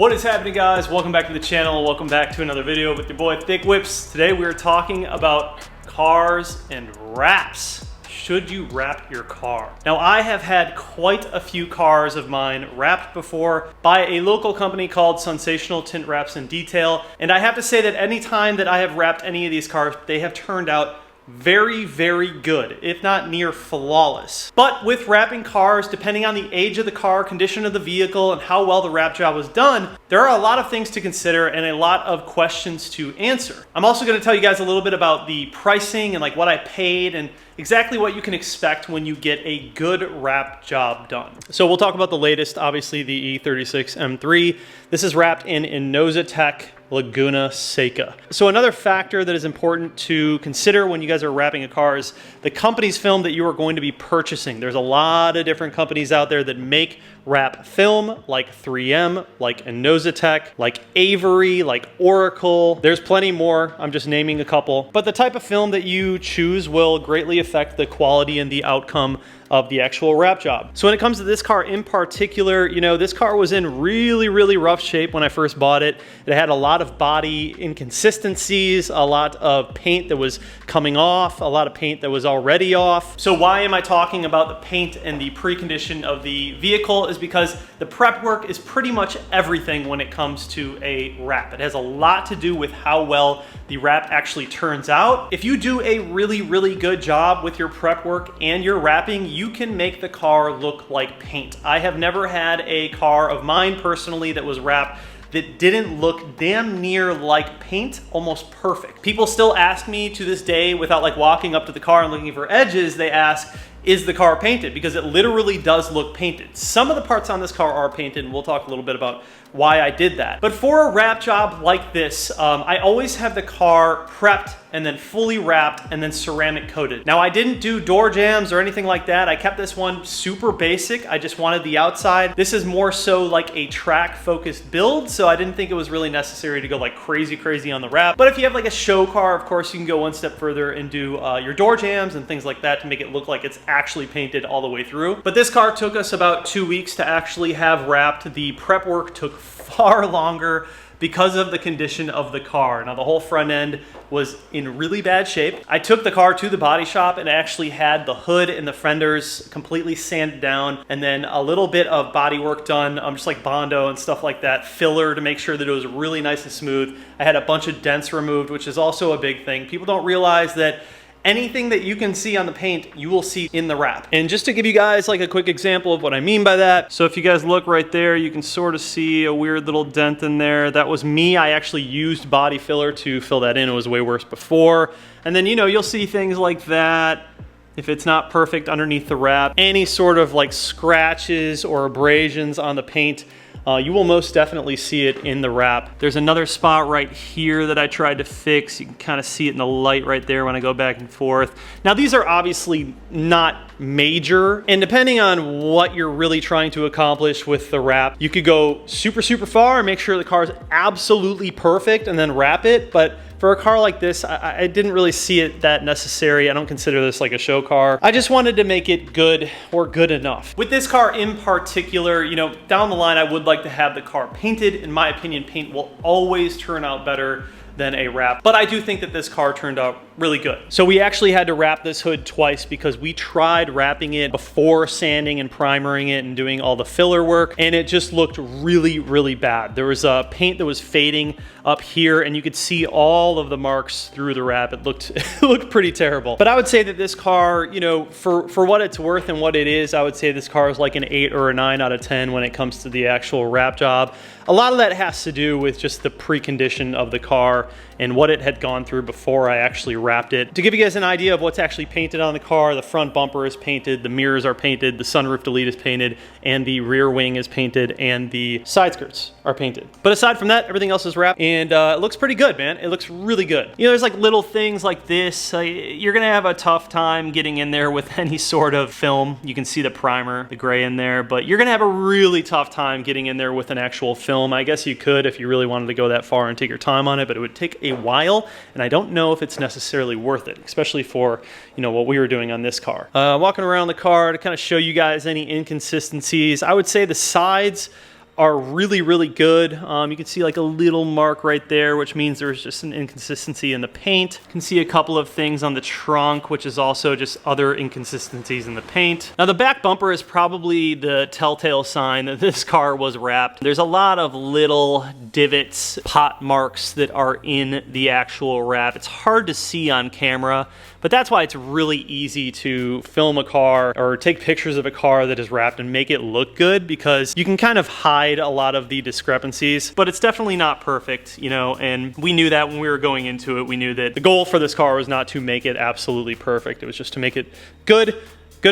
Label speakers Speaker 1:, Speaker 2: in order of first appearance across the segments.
Speaker 1: What is happening, guys? Welcome back to the channel. Welcome back to another video with your boy Thick Whips. Today we are talking about cars and wraps. Should you wrap your car? Now, I have had quite a few cars of mine wrapped before by a local company called Sensational Tint Wraps and Detail, and I have to say that any time that I have wrapped any of these cars, they have turned out very, very good, if not near flawless. But with wrapping cars, depending on the age of the car, condition of the vehicle, and how well the wrap job was done, there are a lot of things to consider and a lot of questions to answer. I'm also going to tell you guys a little bit about the pricing and like what I paid and exactly what you can expect when you get a good wrap job done. So we'll talk about the latest, obviously the E9X M3. This is wrapped in E9X Laguna Seca. So another factor that is important to consider when you guys are wrapping a car is the company's film that you are going to be purchasing. There's a lot of different companies out there that make wrap film, like 3M, like E9X, like Avery, like Oracle. There's plenty more. I'm just naming a couple. But the type of film that you choose will greatly affect the quality and the outcome of the actual wrap job. So when it comes to this car in particular, you know, this car was in really, really rough shape when I first bought it. It had a lot of body inconsistencies, a lot of paint that was coming off, a lot of paint that was already off. So why am I talking about the paint and the precondition of the vehicle is because the prep work is pretty much everything when it comes to a wrap. It has a lot to do with how well the wrap actually turns out. If you do a really, really good job with your prep work and your wrapping, you can make the car look like paint. I have never had a car of mine personally that was wrapped that didn't look damn near like paint, almost perfect. People still ask me to this day, without like walking up to the car and looking for edges, they ask, is the car painted? Because it literally does look painted. Some of the parts on this car are painted, and we'll talk a little bit about why I did that. But for a wrap job like this, I always have the car prepped and then fully wrapped and then ceramic coated. Now, I didn't do door jambs or anything like that. I kept this one super basic. I just wanted the outside. This is more so like a track focused build, so I didn't think it was really necessary to go like crazy on the wrap. But if you have like a show car, of course, you can go one step further and do your door jambs and things like that to make it look like it's actually painted all the way through. But this car took us about 2 weeks to actually have wrapped. The prep work took far longer because of the condition of the car. Now, the whole front end was in really bad shape. I took the car to the body shop and actually had the hood and the fenders completely sanded down, and then a little bit of body work done, just like Bondo and stuff like that, filler to make sure that it was really nice and smooth. I had a bunch of dents removed, which is also a big thing. People don't realize that anything that you can see on the paint, you will see in the wrap. And just to give you guys like a quick example of what I mean by that. So if you guys look right there, you can sort of see a weird little dent in there. That was me. I actually used body filler to fill that in. It was way worse before. And then, you know, you'll see things like that. If it's not perfect underneath the wrap, any sort of like scratches or abrasions on the paint, you will most definitely see it in the wrap. There's another spot right here that I tried to fix. You can kind of see it in the light right there when I go back and forth. Now, these are obviously not major, and depending on what you're really trying to accomplish with the wrap, you could go super far and make sure the car is absolutely perfect and then wrap it. But for a car like this, I didn't really see it that necessary. I don't consider this like a show car. I just wanted to make it good or good enough. With this car in particular, you know, down the line, I would like to have the car painted. In my opinion, paint will always turn out better than a wrap, but I do think that this car turned out really good. So we actually had to wrap this hood twice because we tried wrapping it before sanding and primering it and doing all the filler work, and it just looked really bad. There was a paint that was fading up here, and you could see all of the marks through the wrap. It looked pretty terrible. But I would say that this car, you know, for what it's worth and what it is, I would say this car is like an 8 or a 9 out of 10 when it comes to the actual wrap job. A lot of that has to do with just the precondition of the car and what it had gone through before I actually wrapped it. To give you guys an idea of what's actually painted on the car, the front bumper is painted, the mirrors are painted, the sunroof delete is painted, and the rear wing is painted, and the side skirts are painted. But aside from that, everything else is wrapped, and it looks pretty good, man. It looks really good. You know, there's like little things like this. You're gonna have a tough time getting in there with any sort of film. You can see the primer, the gray in there, but you're gonna have a really tough time getting in there with an actual film. I guess you could if you really wanted to go that far and take your time on it, but it would take a while, and I don't know if it's necessarily worth it, especially for, you know, what we were doing on this car. Walking around the car to kind of show you guys any inconsistencies, I would say the sides are really, really good. You can see like a little mark right there, which means there's just an inconsistency in the paint. You can see a couple of things on the trunk, which is also just other inconsistencies in the paint. Now the back bumper is probably the telltale sign that this car was wrapped. There's a lot of little divots, pot marks that are in the actual wrap. It's hard to see on camera, but that's why it's really easy to film a car or take pictures of a car that is wrapped and make it look good, because you can kind of hide a lot of the discrepancies, but it's definitely not perfect, you know, and we knew that when we were going into it. We knew that the goal for this car was not to make it absolutely perfect. It was just to make it good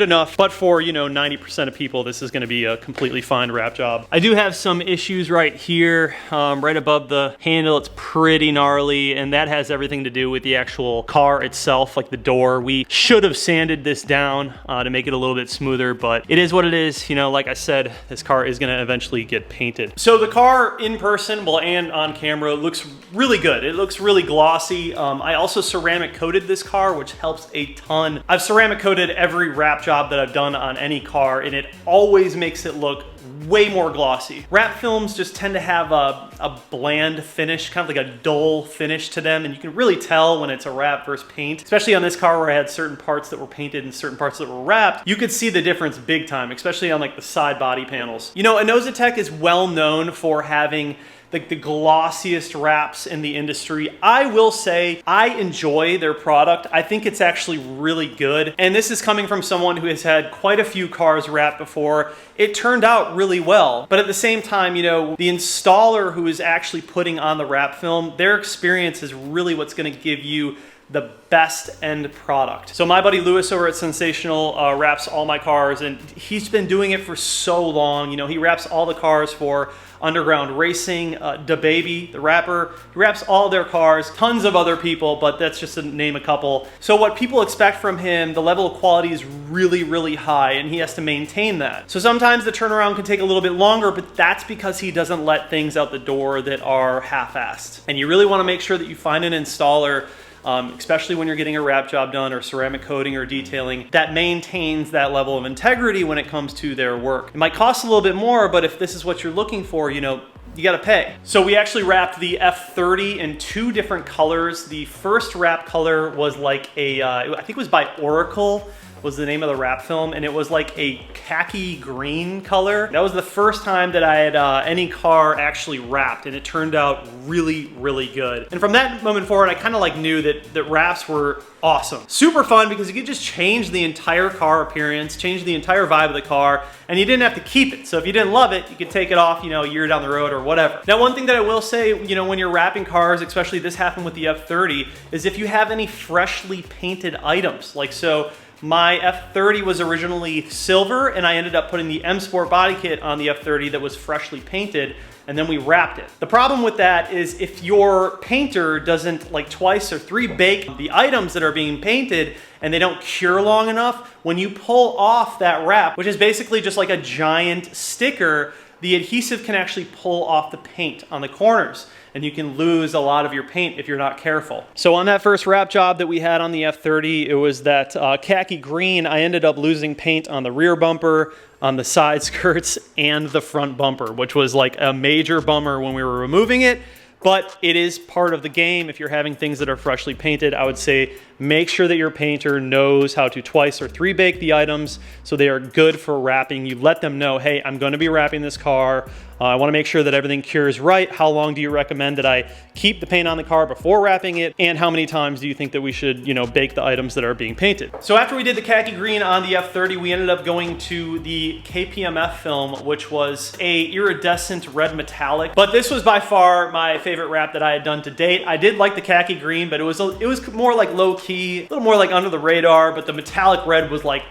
Speaker 1: enough, but for, you know, 90% of people, this is gonna be a completely fine wrap job. I do have some issues right here, right above the handle. It's pretty gnarly, and that has everything to do with the actual car itself, like the door. We should have sanded this down to make it a little bit smoother, but it is what it is. You know, like I said, this car is gonna eventually get painted. So the car in person, well, and on camera, looks really good. It looks really glossy. I also ceramic coated this car, which helps a ton. I've ceramic coated every wrap job that I've done on any car, and it always makes it look way more glossy. Wrap films just tend to have a bland finish, kind of like a dull finish to them, and you can really tell when it's a wrap versus paint. Especially on this car where I had certain parts that were painted and certain parts that were wrapped, you could see the difference big time, especially on like the side body panels. You know, Inozatec is well known for having like the glossiest wraps in the industry. I will say I enjoy their product. I think it's actually really good. And this is coming from someone who has had quite a few cars wrapped before. It turned out really well. But at the same time, you know, the installer who is actually putting on the wrap film, their experience is really what's gonna give you the best end product. So my buddy Lewis over at Sensational wraps all my cars, and he's been doing it for so long. You know, he wraps all the cars for Underground Racing, DaBaby, the rapper. He wraps all their cars, tons of other people, but that's just to name a couple. So what people expect from him, the level of quality is really, really high, and he has to maintain that. So sometimes the turnaround can take a little bit longer, but that's because he doesn't let things out the door that are half-assed. And you really wanna make sure that you find an installer, especially when you're getting a wrap job done or ceramic coating or detailing, that maintains that level of integrity when it comes to their work. It might cost a little bit more, but if this is what you're looking for, you know, you gotta pay. So we actually wrapped the F30 in 2 different colors. The first wrap color was like a, I think it was by Oracle, was the name of the wrap film, and it was like a khaki green color. That was the first time that I had any car actually wrapped, and it turned out really, really good. And from that moment forward, I kind of like knew that wraps were awesome. Super fun because you could just change the entire car appearance, change the entire vibe of the car, and you didn't have to keep it. So if you didn't love it, you could take it off, you know, a year down the road or whatever. Now, one thing that I will say, you know, when you're wrapping cars, especially this happened with the F30, is if you have any freshly painted items, like so, my F30 was originally silver, and I ended up putting the M Sport body kit on the F30 that was freshly painted, and then we wrapped it. The problem with that is if your painter doesn't like twice or 3 bake the items that are being painted and they don't cure long enough, when you pull off that wrap, which is basically just like a giant sticker, the adhesive can actually pull off the paint on the corners, and you can lose a lot of your paint if you're not careful. So on that first wrap job that we had on the F30, it was that khaki green. I ended up losing paint on the rear bumper, on the side skirts, and the front bumper, which was like a major bummer when we were removing it. But it is part of the game. If you're having things that are freshly painted, I would say make sure that your painter knows how to twice or 3 bake the items so they are good for wrapping. You let them know, hey, I'm going to be wrapping this car. I want to make sure that everything cures right. How long do you recommend that I keep the paint on the car before wrapping it? And how many times do you think that we should, you know, bake the items that are being painted? So after we did the khaki green on the F30, we ended up going to the KPMF film, which was a iridescent red metallic. But this was by far my favorite wrap that I had done to date. I did like the khaki green, but it was more like low key, a little more like under the radar, but the metallic red was like,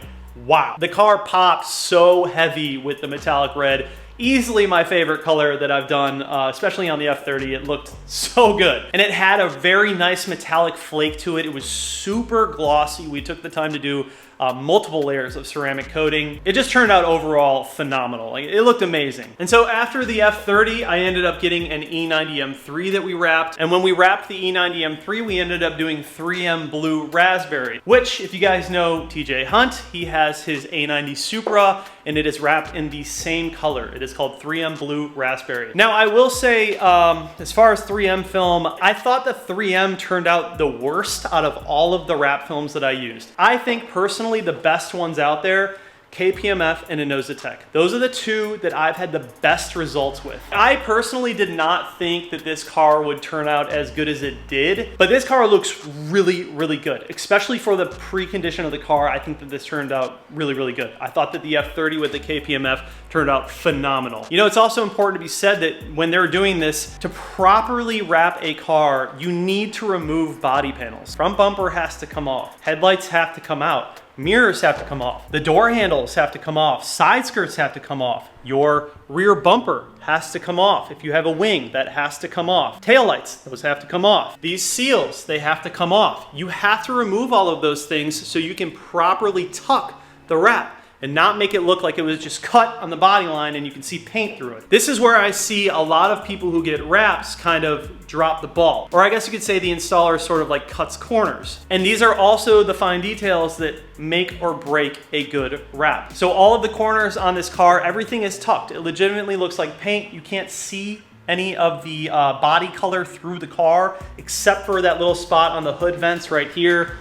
Speaker 1: wow. The car popped so heavy with the metallic red. Easily my favorite color that I've done, especially on the F30. It looked so good. And it had a very nice metallic flake to it. It was super glossy. We took the time to do multiple layers of ceramic coating. It just turned out overall phenomenal. Like, it looked amazing. And so after the F30, I ended up getting an E90 M3 that we wrapped. And when we wrapped the E90 M3, we ended up doing 3M Blue Raspberry, which, if you guys know TJ Hunt, he has his A90 Supra, and it is wrapped in the same color. It is called 3M Blue Raspberry. Now, I will say, as far as 3M film, I thought the 3M turned out the worst out of all of the wrap films that I used. I think personally the best ones out there, KPMF and Inozitech. Those are the two that I've had the best results with. I personally did not think that this car would turn out as good as it did, but this car looks really, really good, especially for the pre-condition of the car. I think that this turned out really, really good. I thought that the F30 with the KPMF turned out phenomenal. You know, it's also important to be said that when they're doing this, to properly wrap a car, you need to remove body panels. Front bumper has to come off. Headlights have to come out. Mirrors have to come off. The door handles have to come off. Side skirts have to come off. Your rear bumper has to come off. If you have a wing, that has to come off. Taillights, those have to come off. These seals, they have to come off. You have to remove all of those things so you can properly tuck the wrap and not make it look like it was just cut on the body line and you can see paint through it. This is where I see a lot of people who get wraps kind of drop the ball. Or I guess you could say the installer sort of like cuts corners. And these are also the fine details that make or break a good wrap. So all of the corners on this car, everything is tucked. It legitimately looks like paint. You can't see any of the body color through the car, except for that little spot on the hood vents right here,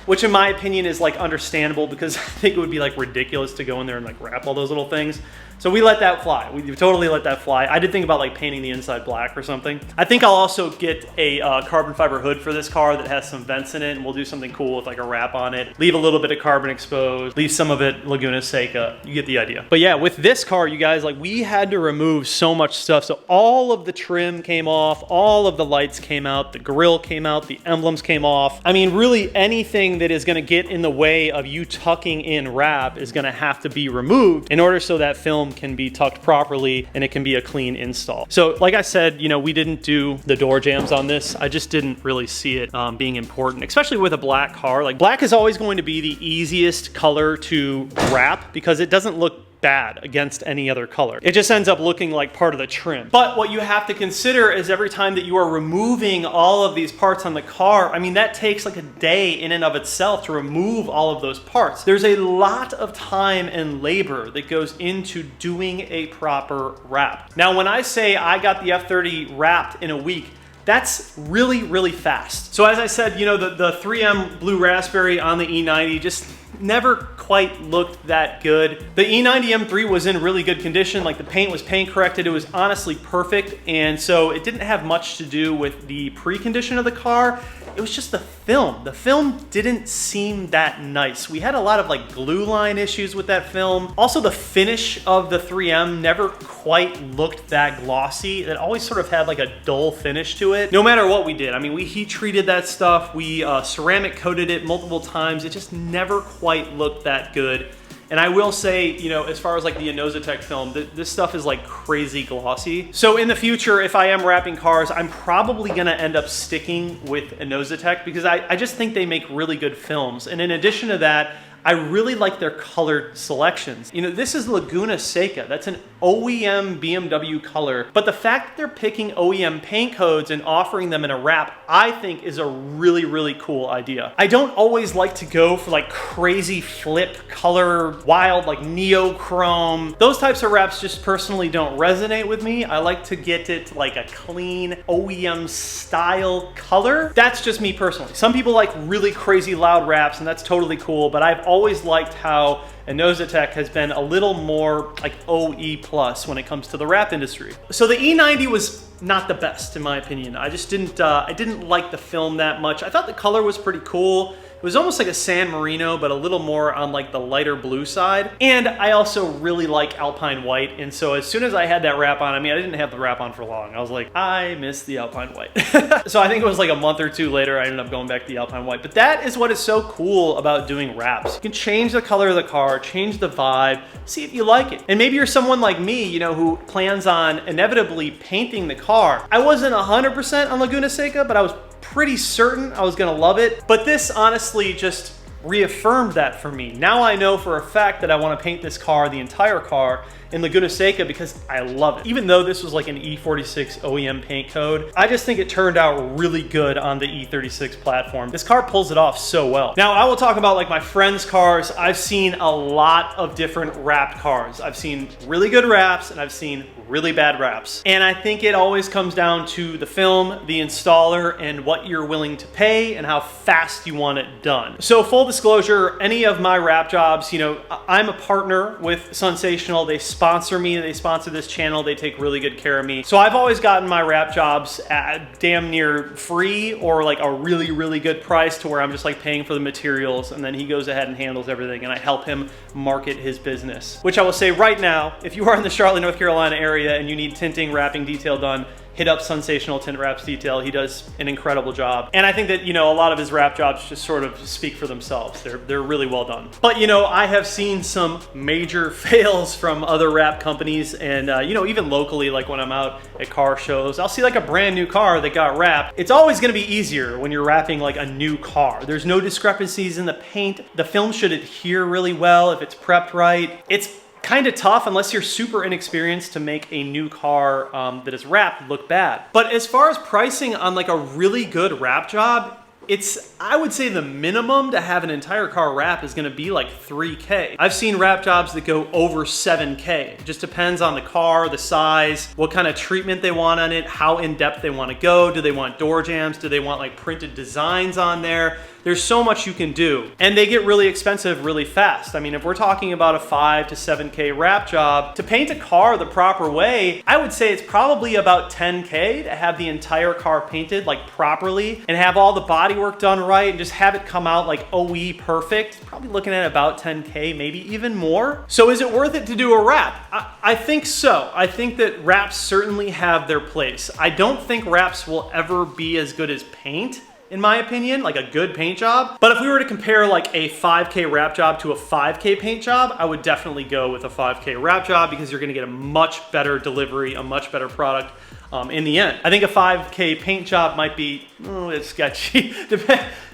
Speaker 1: which in my opinion is like understandable because I think it would be like ridiculous to go in there and like wrap all those little things. So we let that fly. We totally let that fly. I did think about like painting the inside black or something. I think I'll also get a carbon fiber hood for this car that has some vents in it, and we'll do something cool with like a wrap on it. Leave a little bit of carbon exposed, leave some of it Laguna Seca. You get the idea. But yeah, with this car, you guys, like we had to remove so much stuff. So all of the trim came off, all of the lights came out, the grille came out, the emblems came off. I mean, really anything that is gonna get in the way of you tucking in wrap is gonna have to be removed in order so that film can be tucked properly and it can be a clean install. So like I said, you know, we didn't do the door jambs on this. I just didn't really see it being important, especially with a black car. Like black is always going to be the easiest color to wrap because it doesn't look bad against any other color. It just ends up looking like part of the trim. But what you have to consider is every time that you are removing all of these parts on the car, I mean, that takes like a day in and of itself to remove all of those parts. There's a lot of time and labor that goes into doing a proper wrap. Now, when I say I got the F30 wrapped in a week, that's really, really fast. So as I said, you know, the 3M Blue Raspberry on the E90 just never quite looked that good. The E90 M3 was in really good condition. Like the paint was paint corrected. It was honestly perfect. And so it didn't have much to do with the precondition of the car. It was just the film. The film didn't seem that nice. We had a lot of like glue line issues with that film. Also, the finish of the 3M never quite looked that glossy. It always sort of had like a dull finish to it. No matter what we did. I mean, we heat treated that stuff. We ceramic coated it multiple times. It just never quite looked that good. And I will say, you know, as far as like the Inozitech film, this stuff is like crazy glossy. So in the future, if I am wrapping cars, I'm probably gonna end up sticking with Inozitech because I just think they make really good films. And in addition to that, I really like their colored selections. You know, this is Laguna Seca. That's an OEM BMW color. But the fact that they're picking OEM paint codes and offering them in a wrap, I think is a really, really cool idea. I don't always like to go for like crazy flip color, wild like neochrome. Those types of wraps just personally don't resonate with me. I like to get it like a clean OEM style color. That's just me personally. Some people like really crazy loud wraps and that's totally cool, but I've always liked how Inozitech has been a little more like OE plus when it comes to the wrap industry. So the E90 was not the best in my opinion. I just didn't, I didn't like the film that much. I thought the color was pretty cool. It was almost like a San Marino, but a little more on like the lighter blue side. And I also really like Alpine White. And so as soon as I had that wrap on, I mean, I didn't have the wrap on for long. I was like, I miss the Alpine White. So I think it was like a month or two later, I ended up going back to the Alpine White. But that is what is so cool about doing wraps. You can change the color of the car, change the vibe, see if you like it. And maybe you're someone like me, you know, who plans on inevitably painting the car. I wasn't 100% on Laguna Seca, but I was pretty certain I was gonna love it. But this honestly just reaffirmed that for me. Now I know for a fact that I want to paint this car, the entire car, in Laguna Seca because I love it. Even though this was like an E46 OEM paint code, I just think it turned out really good on the E36 platform. This car pulls it off so well. Now I will talk about like my friends' cars. I've seen a lot of different wrapped cars. I've seen really good wraps and I've seen really bad wraps. And I think it always comes down to the film, the installer, and what you're willing to pay and how fast you want it done. So full disclosure, any of my wrap jobs, you know, I'm a partner with Sensational. They sponsor me, they sponsor this channel, they take really good care of me. So I've always gotten my wrap jobs at damn near free or like a really, really good price to where I'm just like paying for the materials and then he goes ahead and handles everything and I help him market his business. Which I will say right now, if you are in the Charlotte, North Carolina area and you need tinting, wrapping, detail done, hit up Sensational Tint Wraps Detail. He does an incredible job. And I think that, you know, a lot of his wrap jobs just sort of speak for themselves. They're really well done. But, you know, I have seen some major fails from other wrap companies and, you know, even locally, like when I'm out at car shows, I'll see like a brand new car that got wrapped. It's always gonna be easier when you're wrapping like a new car. There's no discrepancies in the paint. The film should adhere really well if it's prepped right. It's kind of tough unless you're super inexperienced to make a new car that is wrapped look bad. But as far as pricing on like a really good wrap job, I would say the minimum to have an entire car wrap is gonna be like $3K. I've seen wrap jobs that go over $7K. It just depends on the car, the size, what kind of treatment they want on it, how in-depth they wanna go. Do they want door jams? Do they want like printed designs on there? There's so much you can do. And they get really expensive really fast. I mean, if we're talking about a 5 to 7K wrap job, to paint a car the proper way, I would say it's probably about 10K to have the entire car painted like properly and have all the bodywork done right and just have it come out like OE perfect. Probably looking at about 10K, maybe even more. So is it worth it to do a wrap? I think so. I think that wraps certainly have their place. I don't think wraps will ever be as good as paint, in my opinion, like a good paint job. But if we were to compare like a 5K wrap job to a 5K paint job, I would definitely go with a 5K wrap job because you're gonna get a much better delivery, a much better product in the end. I think a 5K paint job might be it's sketchy.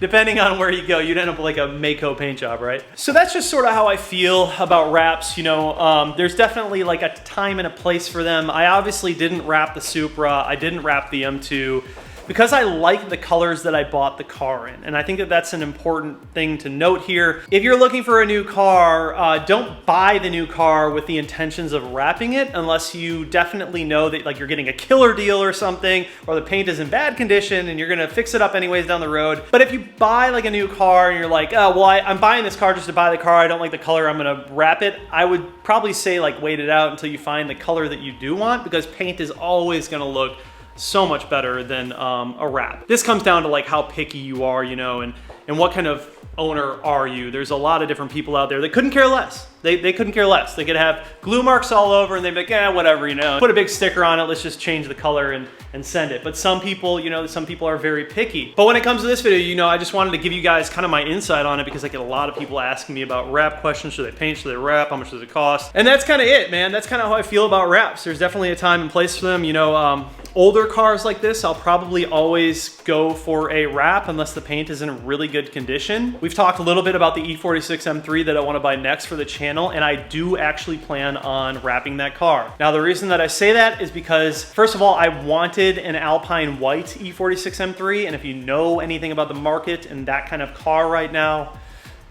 Speaker 1: Depending on where you go, you'd end up like a Mako paint job, right? So that's just sort of how I feel about wraps. You know, there's definitely like a time and a place for them. I obviously didn't wrap the Supra. I didn't wrap the M2. Because I like the colors that I bought the car in. And I think that that's an important thing to note here. If you're looking for a new car, don't buy the new car with the intentions of wrapping it unless you definitely know that like you're getting a killer deal or something, or the paint is in bad condition and you're gonna fix it up anyways down the road. But if you buy like a new car and you're like, oh, well, I'm buying this car just to buy the car, I don't like the color, I'm gonna wrap it, I would probably say like wait it out until you find the color that you do want, because paint is always gonna look so much better than a wrap. This comes down to like how picky you are, you know, and what kind of owner are you. There's a lot of different people out there that couldn't care less. They couldn't care less. They could have glue marks all over and they'd be like, yeah, whatever, you know. Put a big sticker on it, let's just change the color and send it. But some people, you know, some people are very picky. But when it comes to this video, you know, I just wanted to give you guys kind of my insight on it because I get a lot of people asking me about wrap questions. Should they paint, should they wrap, how much does it cost? And that's kind of it, man. That's kind of how I feel about wraps. There's definitely a time and place for them. You know, older cars like this, I'll probably always go for a wrap unless the paint is in really good condition. We've talked a little bit about the E46 M3 that I want to buy next for the channel, and I do actually plan on wrapping that car. Now, the reason that I say that is because, first of all, I wanted an Alpine white E46 M3, and if you know anything about the market and that kind of car right now,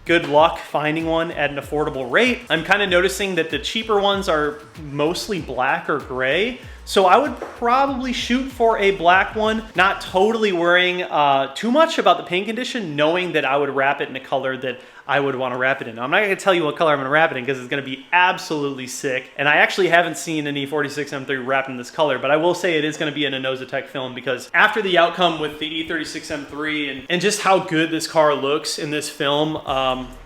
Speaker 1: good luck finding one at an affordable rate. I'm kind of noticing that the cheaper ones are mostly black or gray. So I would probably shoot for a black one, not totally worrying too much about the paint condition, knowing that I would wrap it in a color that I would want to wrap it in. Now, I'm not going to tell you what color I'm going to wrap it in because it's going to be absolutely sick. And I actually haven't seen an E46 M3 wrapped in this color, but I will say it is going to be in a Nosotech film because after the outcome with the E36 M3 and just how good this car looks in this film,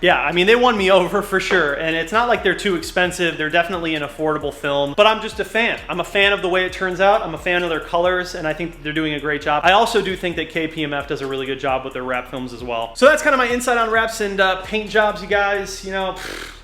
Speaker 1: yeah, I mean, they won me over for sure. And it's not like they're too expensive. They're definitely an affordable film, but I'm just a fan. I'm a fan of the way it turns out. I'm a fan of their colors, and I think that they're doing a great job. I also do think that KPMF does a really good job with their wrap films as well. So that's kind of my insight on wraps and paint jobs, you guys. You know,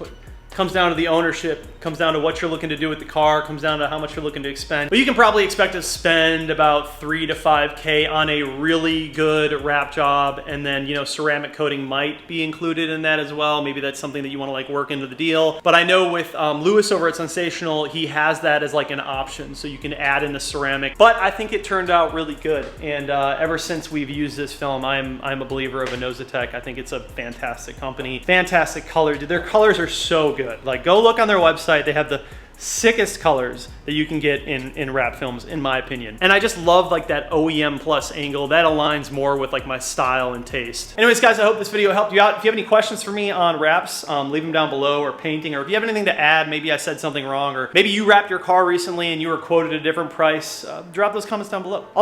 Speaker 1: it comes down to the ownership, Comes down to what you're looking to do with the car, comes down to how much you're looking to expend. But you can probably expect to spend about 3 to 5K on a really good wrap job, and then, you know, ceramic coating might be included in that as well. Maybe that's something that you want to like work into the deal. But I know with Lewis over at Sensational, he has that as like an option, so you can add in the ceramic. But I think it turned out really good, and ever since we've used this film, I'm a believer of Inositech. I think it's a fantastic company, fantastic color. Dude, their colors are so good. Like, go look on their website. They have the sickest colors that you can get in wrap films, in my opinion. And I just love like that OEM plus angle. That aligns more with like my style and taste. Anyways, guys, I hope this video helped you out. If you have any questions for me on wraps, leave them down below, or painting, or if you have anything to add, maybe I said something wrong, or maybe you wrapped your car recently and you were quoted a different price, drop those comments down below.